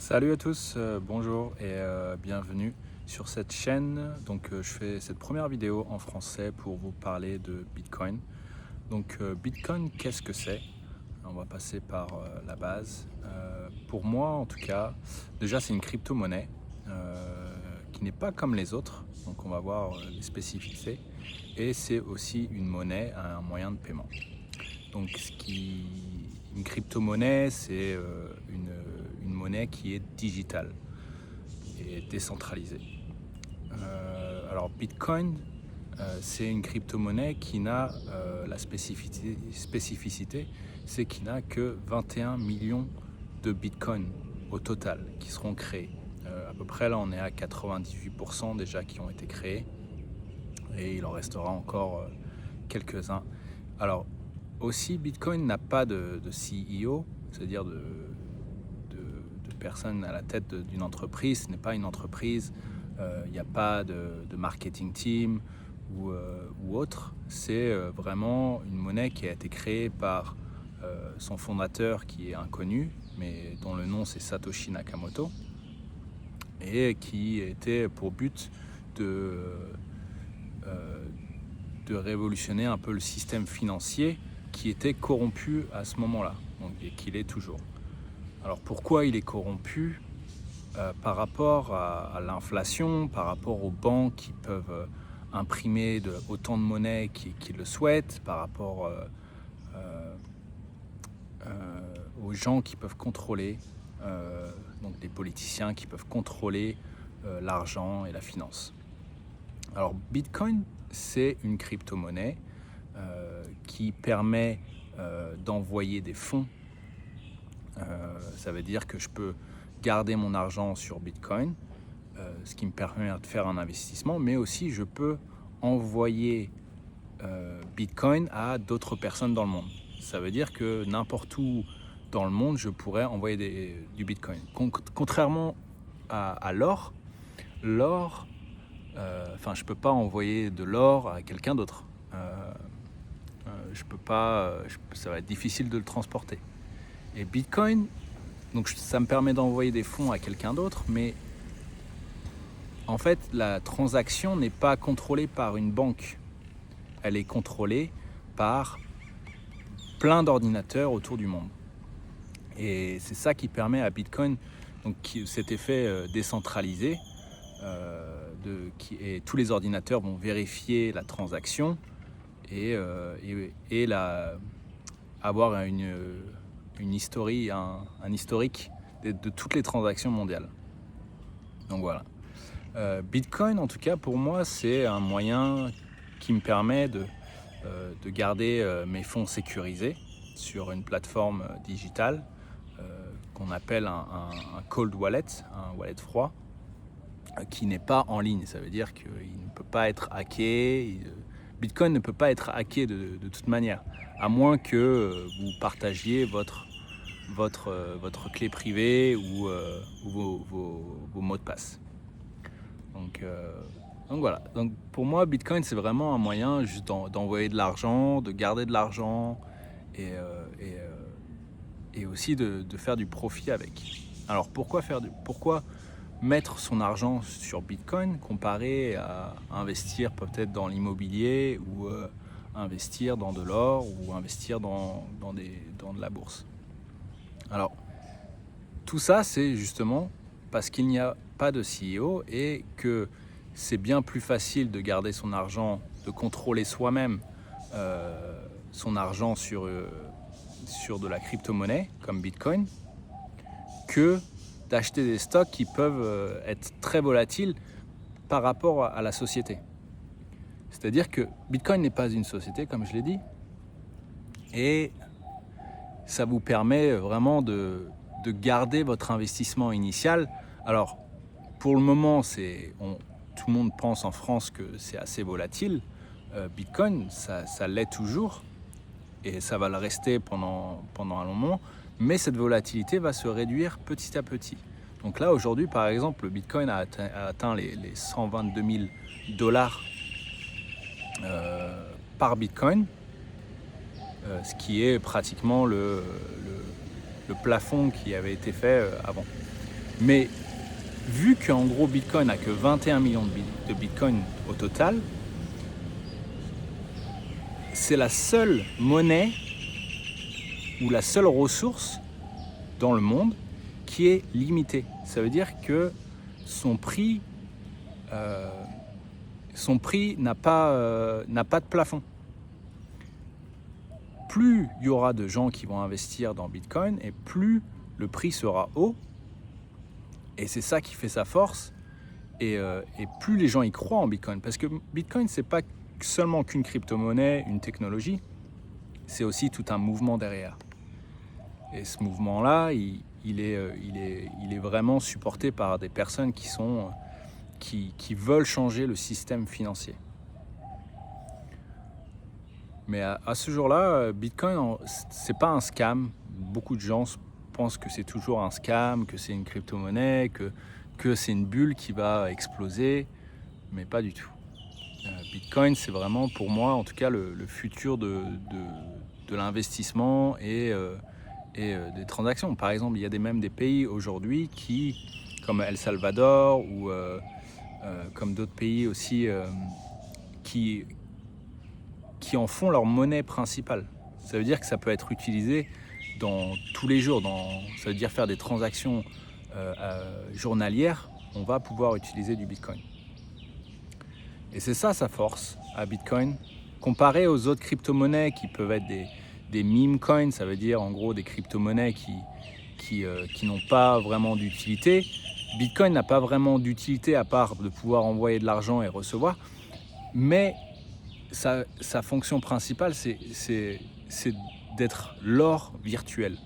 Salut à tous, bonjour et bienvenue sur cette chaîne. Je fais cette première vidéo en français pour vous parler de Bitcoin. Bitcoin, qu'est-ce que c'est? On va passer par la base. Pour moi, en tout cas, déjà c'est une crypto-monnaie qui n'est pas comme les autres. Donc on va voir les spécificités. Et c'est aussi une monnaie, un moyen de paiement. Une crypto-monnaie, c'est une monnaie qui est digitale et décentralisée. Alors Bitcoin, c'est une crypto-monnaie qui n'a la spécificité, c'est qu'il n'a que 21 millions de Bitcoin au total qui seront créés. À peu près là, on est à 98% déjà qui ont été créés et il en restera encore quelques-uns. Alors aussi, Bitcoin n'a pas de CEO, c'est-à-dire de personne à la tête d'une entreprise. Ce n'est pas une entreprise, il n'y a pas de marketing team ou autre. C'est vraiment une monnaie qui a été créée par son fondateur qui est inconnu, mais dont le nom c'est Satoshi Nakamoto, et qui était pour but de révolutionner un peu le système financier qui était corrompu à ce moment-là, et qu'il est toujours. Alors pourquoi il est corrompu? Par rapport à l'inflation, par rapport aux banques qui peuvent imprimer autant de monnaie qu'ils le souhaitent, par rapport aux gens qui peuvent contrôler, donc des politiciens qui peuvent contrôler l'argent et la finance. Alors Bitcoin, c'est une crypto-monnaie qui permet d'envoyer des fonds. Ça veut dire que je peux garder mon argent sur Bitcoin, ce qui me permet de faire un investissement, mais aussi je peux envoyer Bitcoin à d'autres personnes dans le monde. Ça veut dire que n'importe où dans le monde, je pourrais envoyer du Bitcoin. Contrairement à l'or, je peux pas envoyer de l'or à quelqu'un d'autre. Je peux pas, ça va être difficile de le transporter. Et Bitcoin, donc ça me permet d'envoyer des fonds à quelqu'un d'autre, mais en fait, la transaction n'est pas contrôlée par une banque. Elle est contrôlée par plein d'ordinateurs autour du monde. Et c'est ça qui permet à Bitcoin, donc cet effet décentralisé, et tous les ordinateurs vont vérifier la transaction et avoir un historique de toutes les transactions mondiales. Donc voilà. Bitcoin, en tout cas, pour moi, c'est un moyen qui me permet de garder mes fonds sécurisés sur une plateforme digitale qu'on appelle un cold wallet, un wallet froid, qui n'est pas en ligne. Ça veut dire qu'il ne peut pas être hacké. Bitcoin ne peut pas être hacké de toute manière, à moins que vous partagiez votre clé privée ou vos mots de passe. Donc voilà. Donc pour moi, Bitcoin, c'est vraiment un moyen juste d'envoyer de l'argent, de garder de l'argent et aussi de faire du profit avec. Alors pourquoi mettre son argent sur Bitcoin comparé à investir peut-être dans l'immobilier ou investir dans de l'or ou investir dans de la bourse? Alors tout ça, c'est justement parce qu'il n'y a pas de CEO et que c'est bien plus facile de garder son argent, de contrôler soi-même son argent sur de la crypto-monnaie comme Bitcoin, que d'acheter des stocks qui peuvent être très volatiles par rapport à la société. C'est-à-dire que Bitcoin n'est pas une société, comme je l'ai dit, et ça vous permet vraiment de garder votre investissement initial. Alors, pour le moment, tout le monde pense en France que c'est assez volatile. Bitcoin, ça l'est toujours, et ça va le rester pendant un long moment, mais cette volatilité va se réduire petit à petit. Donc là, aujourd'hui, par exemple, le Bitcoin a atteint les 122 000 dollars par Bitcoin, ce qui est pratiquement le plafond qui avait été fait avant. Mais vu qu'en gros Bitcoin n'a que 21 millions de Bitcoin au total, c'est la seule monnaie ou la seule ressource dans le monde qui est limitée. Ça veut dire que son prix n'a pas de plafond. Plus il y aura de gens qui vont investir dans Bitcoin et plus le prix sera haut. Et c'est ça qui fait sa force. Et plus les gens y croient en Bitcoin. Parce que Bitcoin, c'est pas seulement qu'une crypto-monnaie, une technologie. C'est aussi tout un mouvement derrière. Et ce mouvement-là, il est vraiment supporté par des personnes qui veulent changer le système financier. Mais à ce jour-là, Bitcoin, c'est pas un scam. Beaucoup de gens pensent que c'est toujours un scam, que c'est une crypto-monnaie, que c'est une bulle qui va exploser, mais pas du tout. Bitcoin, c'est vraiment pour moi, en tout cas, le futur de l'investissement et des transactions. Par exemple, il y a même des pays aujourd'hui comme El Salvador ou comme d'autres pays aussi, qui en font leur monnaie principale. Ça veut dire que ça peut être utilisé dans tous les jours. Ça veut dire faire des transactions journalières, on va pouvoir utiliser du Bitcoin. Et c'est ça sa force à Bitcoin. Comparé aux autres crypto-monnaies qui peuvent être des meme coins, ça veut dire en gros des crypto-monnaies qui n'ont pas vraiment d'utilité. Bitcoin n'a pas vraiment d'utilité à part de pouvoir envoyer de l'argent et recevoir. Mais sa fonction principale, c'est d'être l'or virtuel.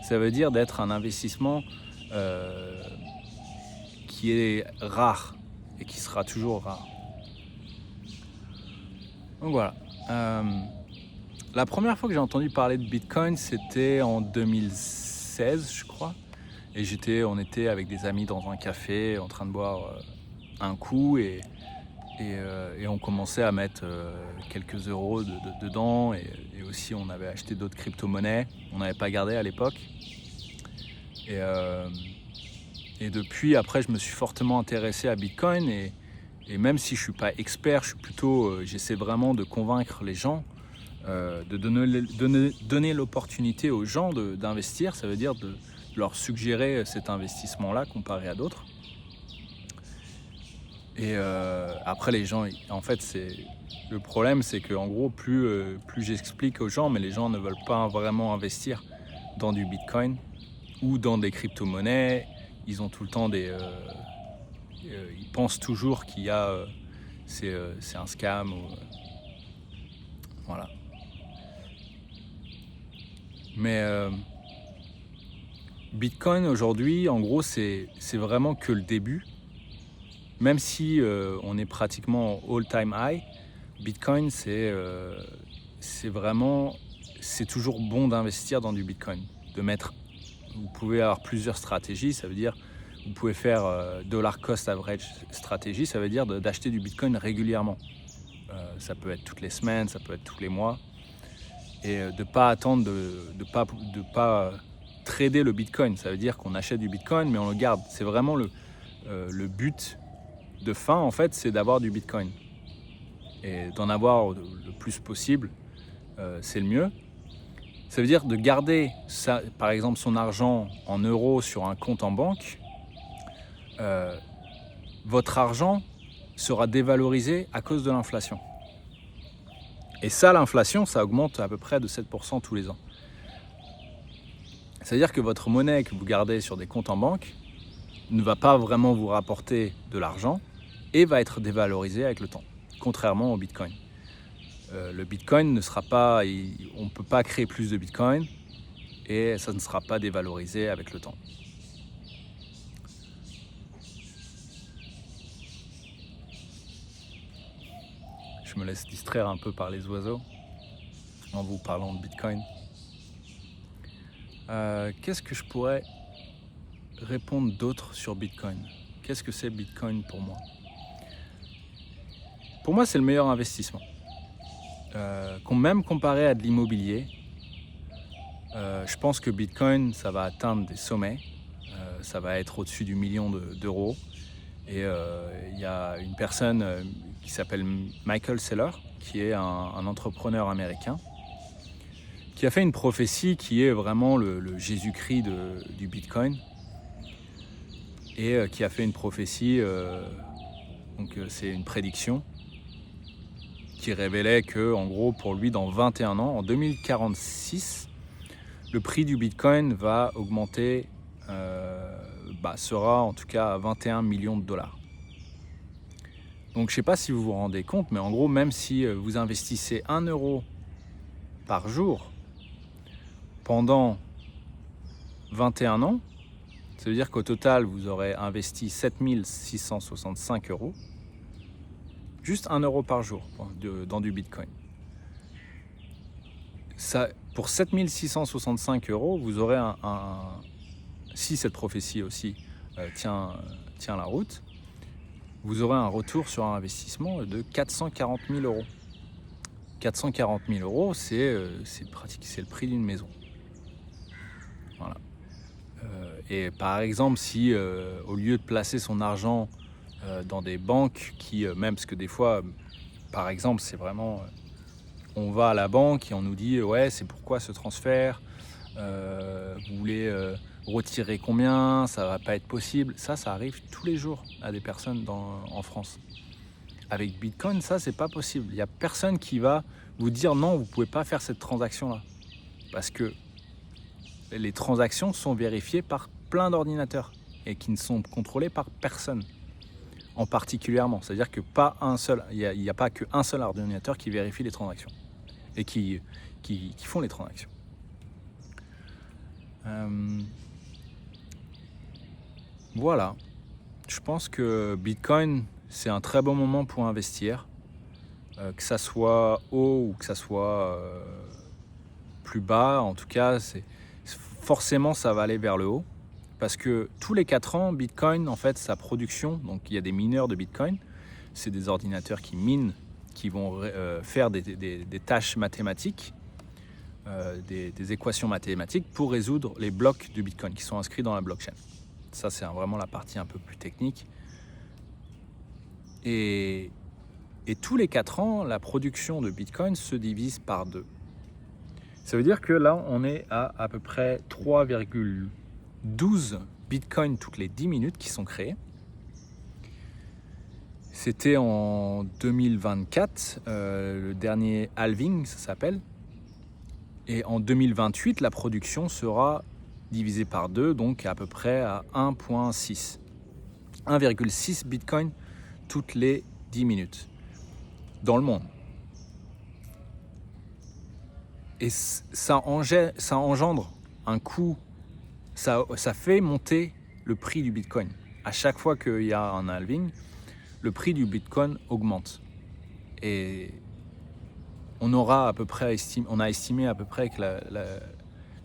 Ça veut dire d'être un investissement qui est rare et qui sera toujours rare. Donc voilà. La première fois que j'ai entendu parler de Bitcoin, c'était en 2016, je crois. Et on était avec des amis dans un café en train de boire un coup et on commençait à mettre quelques euros dedans et aussi on avait acheté d'autres crypto-monnaies. On n'avait pas gardé à l'époque. Et depuis, après, je me suis fortement intéressé à Bitcoin et même si je ne suis pas expert, j'essaie vraiment de convaincre les gens, de donner l'opportunité aux gens d'investir. Ça veut dire de leur suggérer cet investissement-là comparé à d'autres. Et après les gens, en fait, le problème, c'est qu'en gros, plus j'explique aux gens, mais les gens ne veulent pas vraiment investir dans du Bitcoin ou dans des crypto-monnaies. Ils ont tout le temps ils pensent toujours qu'il y a c'est un scam. Voilà. Mais Bitcoin aujourd'hui, en gros, c'est vraiment que le début. Même si on est pratiquement all-time high, Bitcoin, c'est toujours bon d'investir dans du Bitcoin. Vous pouvez avoir plusieurs stratégies, ça veut dire vous pouvez faire dollar cost average stratégie, ça veut dire d'acheter du Bitcoin régulièrement. Ça peut être toutes les semaines, ça peut être tous les mois. Et de ne pas attendre, de pas trader le Bitcoin. Ça veut dire qu'on achète du Bitcoin, mais on le garde. C'est vraiment le but de fin, en fait, c'est d'avoir du Bitcoin. Et d'en avoir le plus possible, c'est le mieux. Ça veut dire de garder, par exemple, son argent en euros sur un compte en banque. Votre argent sera dévalorisé à cause de l'inflation. Et ça, l'inflation, ça augmente à peu près de 7% tous les ans. C'est-à-dire que votre monnaie que vous gardez sur des comptes en banque ne va pas vraiment vous rapporter de l'argent et va être dévalorisée avec le temps, contrairement au Bitcoin. Le Bitcoin ne sera pas, on ne peut pas créer plus de Bitcoin et ça ne sera pas dévalorisé avec le temps. Je me laisse distraire un peu par les oiseaux en vous parlant de Bitcoin. Qu'est-ce que je pourrais répondre d'autre sur Bitcoin? Qu'est-ce que c'est Bitcoin pour moi? Pour moi, c'est le meilleur investissement. Même comparé à de l'immobilier, je pense que Bitcoin, ça va atteindre des sommets. ça va être au-dessus du million d'euros. Et il y a une personne qui s'appelle Michael Saylor, qui est un entrepreneur américain, qui a fait une prophétie qui est vraiment le Jésus-Christ du Bitcoin, et qui a fait une prophétie, c'est une prédiction, qui révélait que, en gros, pour lui, dans 21 ans, en 2046, le prix du Bitcoin va augmenter, sera en tout cas à 21 millions de dollars. Donc je ne sais pas si vous vous rendez compte, mais en gros, même si vous investissez 1 euro par jour pendant 21 ans, ça veut dire qu'au total, vous aurez investi 7 665 euros, juste 1 euro par jour dans du Bitcoin. Ça, pour 7 665 euros, vous aurez si cette prophétie aussi tient la route, vous aurez un retour sur un investissement de 440 000 euros. 440 000 euros, c'est le prix d'une maison. Voilà. Et par exemple, si au lieu de placer son argent dans des banques même parce que des fois, par exemple, c'est vraiment... on va à la banque et on nous dit « Ouais, c'est pourquoi ce transfert ? Vous voulez retirer combien ? Ça va pas être possible. » Ça arrive tous les jours à des personnes en France. Avec Bitcoin, ça, c'est pas possible. Il n'y a personne qui va vous dire « Non, vous pouvez pas faire cette transaction-là. » Parce que les transactions sont vérifiées par plein d'ordinateurs et qui ne sont contrôlées par personne en particulièrement. C'est-à-dire que il n'y a pas qu'un seul ordinateur qui vérifie les transactions et qui font les transactions. Voilà. Je pense que Bitcoin, c'est un très bon moment pour investir, que ça soit haut ou que ça soit plus bas. En tout cas, forcément, ça va aller vers le haut. Parce que tous les 4 ans, Bitcoin, en fait, sa production, donc il y a des mineurs de Bitcoin, c'est des ordinateurs qui minent, qui vont faire des tâches mathématiques, des équations mathématiques pour résoudre les blocs de Bitcoin qui sont inscrits dans la blockchain. Ça, c'est vraiment la partie un peu plus technique. Et tous les 4 ans, la production de Bitcoin se divise par 2. Ça veut dire que là, on est à peu près 3,12 Bitcoin toutes les 10 minutes qui sont créés. C'était en 2024, le dernier halving, ça s'appelle. Et en 2028, la production sera divisée par 2, donc à peu près à 1,6. 1,6 Bitcoin toutes les 10 minutes dans le monde. Et ça engendre un coût, ça fait monter le prix du Bitcoin. À chaque fois qu'il y a un halving, le prix du Bitcoin augmente. Et on a estimé à peu près que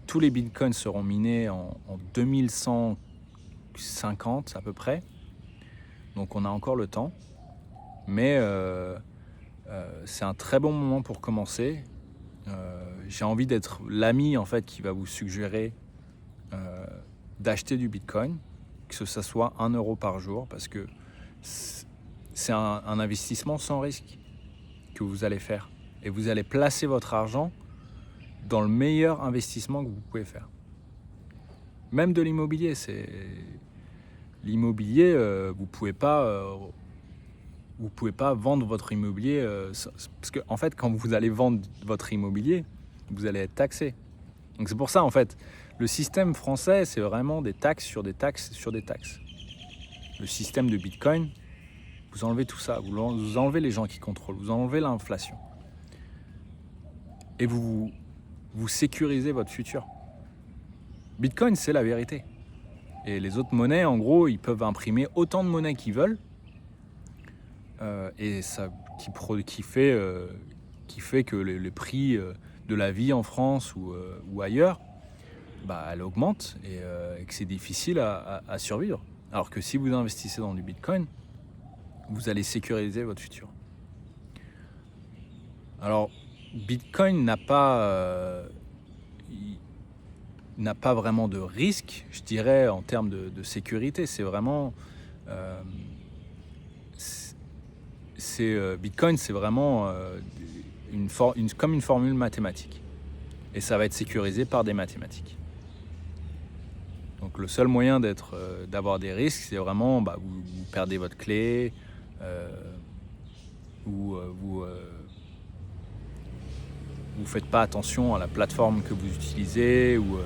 tous les Bitcoins seront minés en 2150 à peu près. Donc on a encore le temps. Mais c'est un très bon moment pour commencer. J'ai envie d'être l'ami en fait qui va vous suggérer d'acheter du Bitcoin, que ça soit 1 euro par jour, parce que c'est un investissement sans risque que vous allez faire. Et vous allez placer votre argent dans le meilleur investissement que vous pouvez faire. Même de l'immobilier, vous pouvez pas vendre votre immobilier parce que en fait, quand vous allez vendre votre immobilier, vous allez être taxé. Donc c'est pour ça en fait, le système français, c'est vraiment des taxes sur des taxes sur des taxes. Le système de Bitcoin, vous enlevez tout ça, vous enlevez les gens qui contrôlent, vous enlevez l'inflation. Et vous sécurisez votre futur. Bitcoin, c'est la vérité. Et les autres monnaies, en gros, ils peuvent imprimer autant de monnaie qu'ils veulent. Et ça qui fait que le prix de la vie en France ou ailleurs, elle augmente et que c'est difficile à survivre. Alors que si vous investissez dans du Bitcoin, vous allez sécuriser votre futur. Alors, Bitcoin n'a n'a pas vraiment de risque, je dirais, en termes de sécurité. C'est vraiment, euh, Bitcoin, c'est vraiment comme une formule mathématique. Et ça va être sécurisé par des mathématiques. Donc le seul moyen d'avoir des risques, c'est vraiment vous perdez votre clé, euh, ou vous faites pas attention à la plateforme que vous utilisez, ou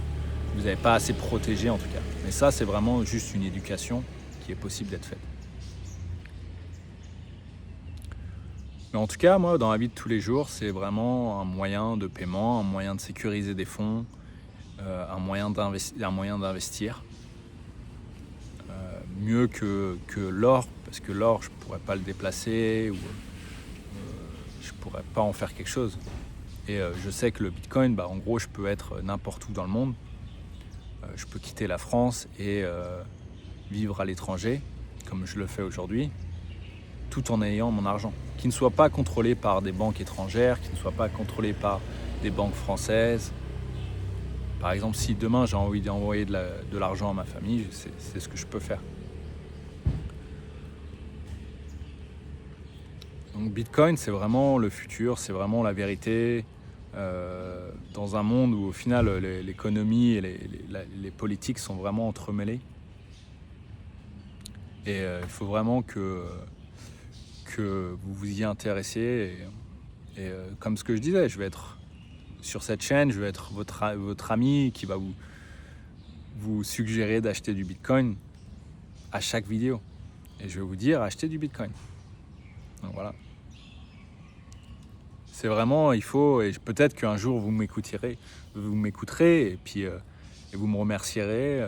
vous n'avez pas assez protégé en tout cas. Mais ça, c'est vraiment juste une éducation qui est possible d'être faite. Mais en tout cas, moi, dans la vie de tous les jours, c'est vraiment un moyen de paiement, un moyen de sécuriser des fonds, un moyen d'investir. Mieux que l'or, parce que l'or, je ne pourrais pas le déplacer, ou je ne pourrais pas en faire quelque chose. Et je sais que le Bitcoin, en gros, je peux être n'importe où dans le monde. Je peux quitter la France et vivre à l'étranger, comme je le fais aujourd'hui, tout en ayant mon argent, qui ne soit pas contrôlé par des banques étrangères, qui ne soit pas contrôlé par des banques françaises. Par exemple, si demain j'ai envie d'envoyer de l'argent à ma famille, c'est ce que je peux faire. Donc Bitcoin, c'est vraiment le futur, c'est vraiment la vérité, dans un monde où au final l'économie et les politiques sont vraiment entremêlées. Et il faut vraiment que vous vous y intéressiez. Et comme ce que je disais, je vais être sur cette chaîne, je vais être votre ami qui va vous suggérer d'acheter du Bitcoin à chaque vidéo. Et je vais vous dire, achetez du Bitcoin. Donc voilà. C'est vraiment, il faut, et peut-être qu'un jour vous m'écouterez, et puis et vous me remercierez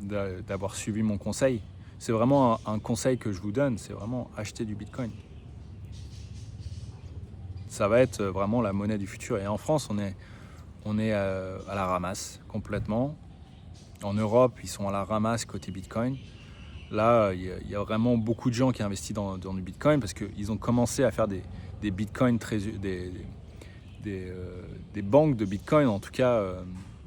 d'avoir suivi mon conseil. C'est vraiment un conseil que je vous donne, c'est vraiment acheter du Bitcoin. Ça va être vraiment la monnaie du futur. Et en France, on est à la ramasse complètement. En Europe, ils sont à la ramasse côté Bitcoin. Là, il y a vraiment beaucoup de gens qui investissent dans du Bitcoin parce qu'ils ont commencé à faire des Bitcoins, des banques de Bitcoin, en tout cas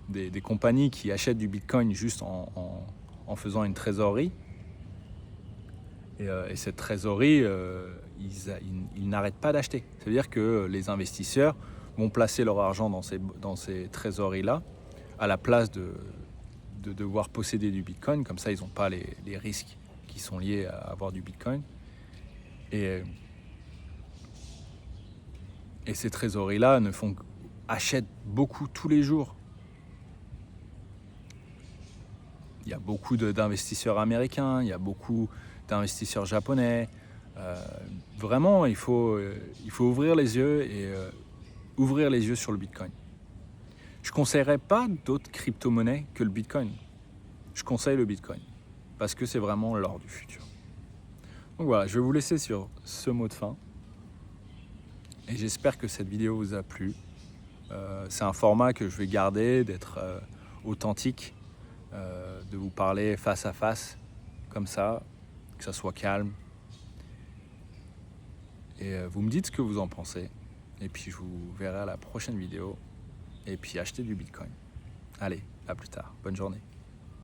des compagnies qui achètent du Bitcoin juste en faisant une trésorerie. Et cette trésorerie, ils n'arrêtent pas d'acheter. C'est-à-dire que les investisseurs vont placer leur argent dans ces trésoreries-là, à la place de devoir posséder du Bitcoin. Comme ça, ils n'ont pas les risques qui sont liés à avoir du Bitcoin. Et ces trésoreries-là achètent beaucoup tous les jours. Il y a beaucoup d'investisseurs américains, il y a beaucoup d'investisseurs japonais. Vraiment, il faut ouvrir les yeux et ouvrir les yeux sur le Bitcoin. Je ne conseillerais pas d'autres crypto-monnaies que le Bitcoin. Je conseille le Bitcoin parce que c'est vraiment l'or du futur. Donc voilà, je vais vous laisser sur ce mot de fin. Et j'espère que cette vidéo vous a plu. C'est un format que je vais garder, d'être authentique, de vous parler face à face, comme ça, que ça soit calme. Et vous me dites ce que vous en pensez. Et puis je vous verrai à la prochaine vidéo. Et puis achetez du Bitcoin. Allez, à plus tard. Bonne journée.